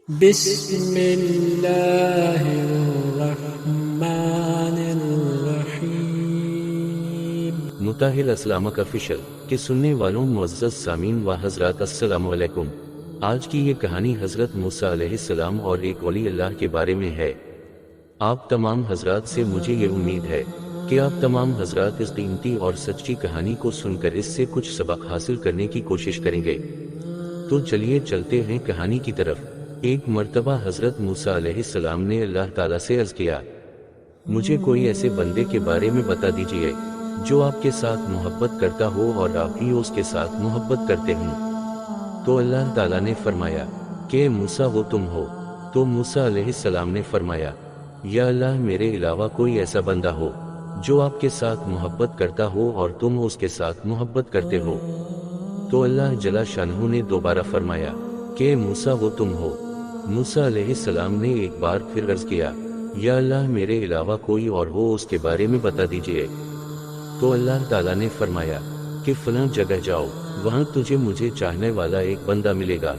بسم اللہ الرحمن الرحیم۔ متاہل اسلامک آفیشل کے سننے والوں معزز سامعین و حضرات السلام علیکم۔ آج کی یہ کہانی حضرت موسیٰ علیہ السلام اور ایک ولی اللہ کے بارے میں ہے۔ آپ تمام حضرات سے مجھے یہ امید ہے کہ آپ تمام حضرات اس قیمتی اور سچی کہانی کو سن کر اس سے کچھ سبق حاصل کرنے کی کوشش کریں گے۔ تو چلیے چلتے ہیں کہانی کی طرف۔ ایک مرتبہ حضرت موسیٰ علیہ السلام نے اللہ تعالیٰ سے عرض کیا، مجھے کوئی ایسے بندے کے بارے میں بتا دیجئے جو آپ کے ساتھ محبت کرتا ہو اور آپ بھی اس کے ساتھ محبت کرتے ہوں۔ تو اللہ تعالیٰ نے فرمایا کہ موسیٰ وہ تم ہو۔ تو موسیٰ علیہ السلام نے فرمایا، یا اللہ میرے علاوہ کوئی ایسا بندہ ہو جو آپ کے ساتھ محبت کرتا ہو اور تم اس کے ساتھ محبت کرتے ہو۔ تو اللہ جل شانہ نے دوبارہ فرمایا کہ موسیٰ وہ تم ہو۔ موسیٰ علیہ السلام نے ایک بار پھر عرض کیا، یا اللہ میرے علاوہ کوئی اور ہو اس کے بارے میں بتا دیجئے۔ تو اللہ تعالیٰ نے فرمایا کہ فلاں جگہ جاؤ، وہاں تجھے مجھے چاہنے والا ایک بندہ ملے گا۔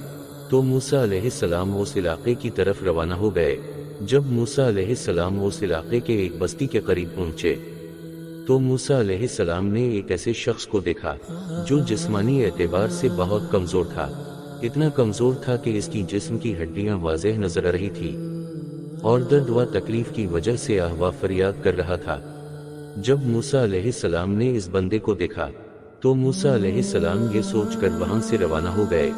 تو موسیٰ علیہ السلام اس علاقے کی طرف روانہ ہو گئے۔ جب موسیٰ علیہ السلام اس علاقے کے ایک بستی کے قریب پہنچے تو موسیٰ علیہ السلام نے ایک ایسے شخص کو دیکھا جو جسمانی اعتبار سے بہت کمزور تھا، اتنا کمزور تھا کہ اس کی جسم کی ہڈیاں واضح نظر آ رہی تھی اور درد و تکلیف کی وجہ سے آہ و فریاد کر رہا تھا۔ جب موسیٰ علیہ السلام نے اس بندے کو دیکھا تو موسیٰ علیہ السلام یہ سوچ کر وہاں سے روانہ ہو گئے،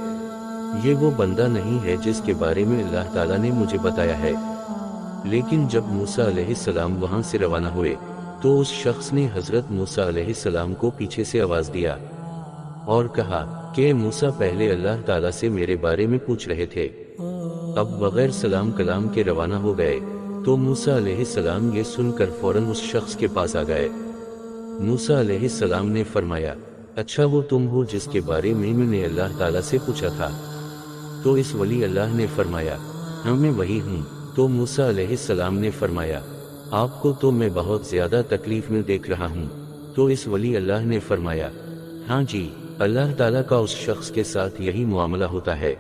یہ وہ بندہ نہیں ہے جس کے بارے میں اللہ تعالیٰ نے مجھے بتایا ہے۔ لیکن جب موسیٰ علیہ السلام وہاں سے روانہ ہوئے تو اس شخص نے حضرت موسیٰ علیہ السلام کو پیچھے سے آواز دیا اور کہا کہ موسیٰ پہلے اللہ تعالیٰ سے میرے بارے میں پوچھ رہے تھے، اب بغیر سلام کلام کے روانہ ہو گئے۔ تو موسیٰ علیہ السلام یہ سن کر فوراً اس شخص کے پاس آ گئے۔ موسیٰ علیہ السلام نے فرمایا، اچھا وہ تم ہو جس کے بارے میں میں نے اللہ تعالیٰ سے پوچھا تھا؟ تو اس ولی اللہ نے فرمایا، ہاں میں وہی ہوں۔ تو موسیٰ علیہ السلام نے فرمایا، آپ کو تو میں بہت زیادہ تکلیف میں دیکھ رہا ہوں۔ تو اس ولی اللہ نے فرمایا، ہاں جی، اللہ تعالیٰ کا اس شخص کے ساتھ یہی معاملہ ہوتا ہے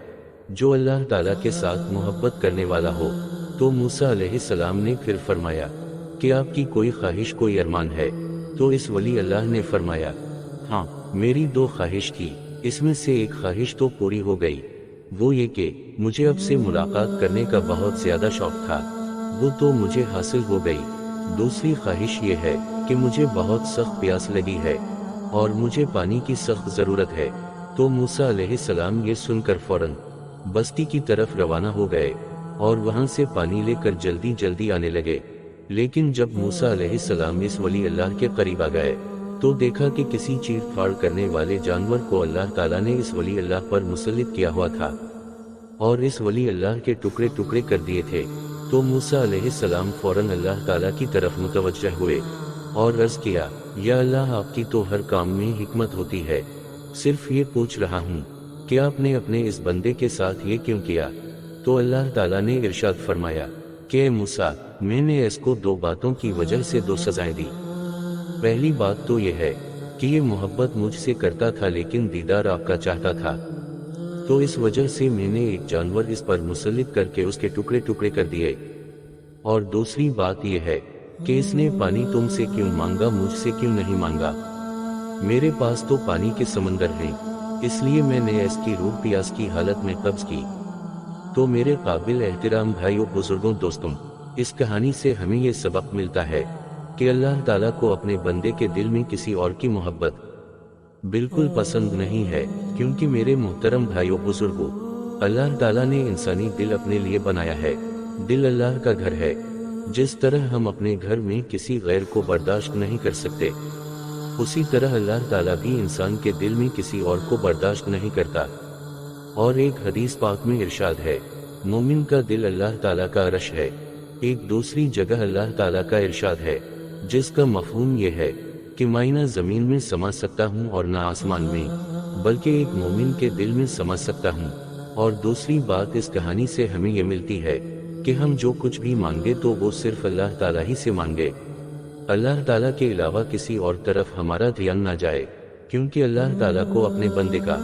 جو اللہ تعالیٰ کے ساتھ محبت کرنے والا ہو۔ تو موسیٰ علیہ السلام نے پھر فرمایا کہ آپ کی کوئی خواہش، کوئی ارمان ہے؟ تو اس ولی اللہ نے فرمایا، ہاں میری دو خواہش تھی، اس میں سے ایک خواہش تو پوری ہو گئی، وہ یہ کہ مجھے اب سے ملاقات کرنے کا بہت زیادہ شوق تھا، وہ تو مجھے حاصل ہو گئی۔ دوسری خواہش یہ ہے کہ مجھے بہت سخت پیاس لگی ہے اور مجھے پانی کی سخت ضرورت ہے۔ تو موسیٰ علیہ السلام یہ سن کر فوراً بستی کی طرف روانہ ہو گئے اور وہاں سے پانی لے کر جلدی جلدی آنے لگے۔ لیکن جب موسیٰ علیہ السلام اس ولی اللہ کے قریب آ گئے تو دیکھا کہ کسی چیر پھاڑ کرنے والے جانور کو اللہ تعالیٰ نے اس ولی اللہ پر مسلط کیا ہوا تھا اور اس ولی اللہ کے ٹکڑے ٹکڑے کر دیے تھے۔ تو موسیٰ علیہ السلام فوراً اللہ تعالیٰ کی طرف متوجہ ہوئے اور عرض کیا، یا اللہ آپ کی تو ہر کام میں حکمت ہوتی ہے، صرف یہ پوچھ رہا ہوں کہ آپ نے اپنے اس بندے کے ساتھ یہ کیوں کیا؟ تو اللہ تعالیٰ نے ارشاد فرمایا کہ موسیٰ، میں نے اس کو دو باتوں کی وجہ سے دو سزائیں دی۔ پہلی بات تو یہ ہے کہ یہ محبت مجھ سے کرتا تھا لیکن دیدار آپ کا چاہتا تھا، تو اس وجہ سے میں نے ایک جانور اس پر مسلط کر کے اس کے ٹکڑے ٹکڑے کر دیے۔ اور دوسری بات یہ ہے کہ اس نے پانی تم سے کیوں مانگا، مجھ سے کیوں نہیں مانگا؟ میرے پاس تو پانی کے سمندر ہیں، اس لیے میں نے اس کی روح پیاس کی حالت میں قبض کی۔ تو میرے قابل احترام بھائیوں، بزرگوں، دوستوں، اس کہانی سے ہمیں یہ سبق ملتا ہے کہ اللہ تعالیٰ کو اپنے بندے کے دل میں کسی اور کی محبت بالکل پسند نہیں ہے، کیونکہ میرے محترم بھائیوں، بزرگوں، اللہ تعالیٰ نے انسانی دل اپنے لیے بنایا ہے۔ دل اللہ کا گھر ہے۔ جس طرح ہم اپنے گھر میں کسی غیر کو برداشت نہیں کر سکتے، اسی طرح اللہ تعالیٰ بھی انسان کے دل میں کسی اور کو برداشت نہیں کرتا۔ اور ایک حدیث پاک میں ارشاد ہے، مومن کا دل اللہ تعالیٰ کا عرش ہے۔ ایک دوسری جگہ اللہ تعالیٰ کا ارشاد ہے جس کا مفہوم یہ ہے کہ میں نہ زمین میں سما سکتا ہوں اور نہ آسمان میں، بلکہ ایک مومن کے دل میں سما سکتا ہوں۔ اور دوسری بات اس کہانی سے ہمیں یہ ملتی ہے کہ ہم جو کچھ بھی مانگے تو وہ صرف اللہ تعالیٰ ہی سے مانگے، اللہ تعالیٰ کے علاوہ کسی اور طرف ہمارا دھیان نہ جائے، کیونکہ اللہ تعالیٰ کو اپنے بندے کا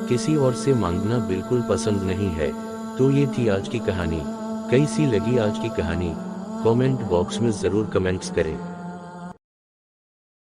کسی اور سے مانگنا بالکل پسند نہیں ہے۔ تو یہ تھی آج کی کہانی. کیسی لگی آج کی کہانی؟ کامنٹ باکس میں ضرور کمنٹس کریں.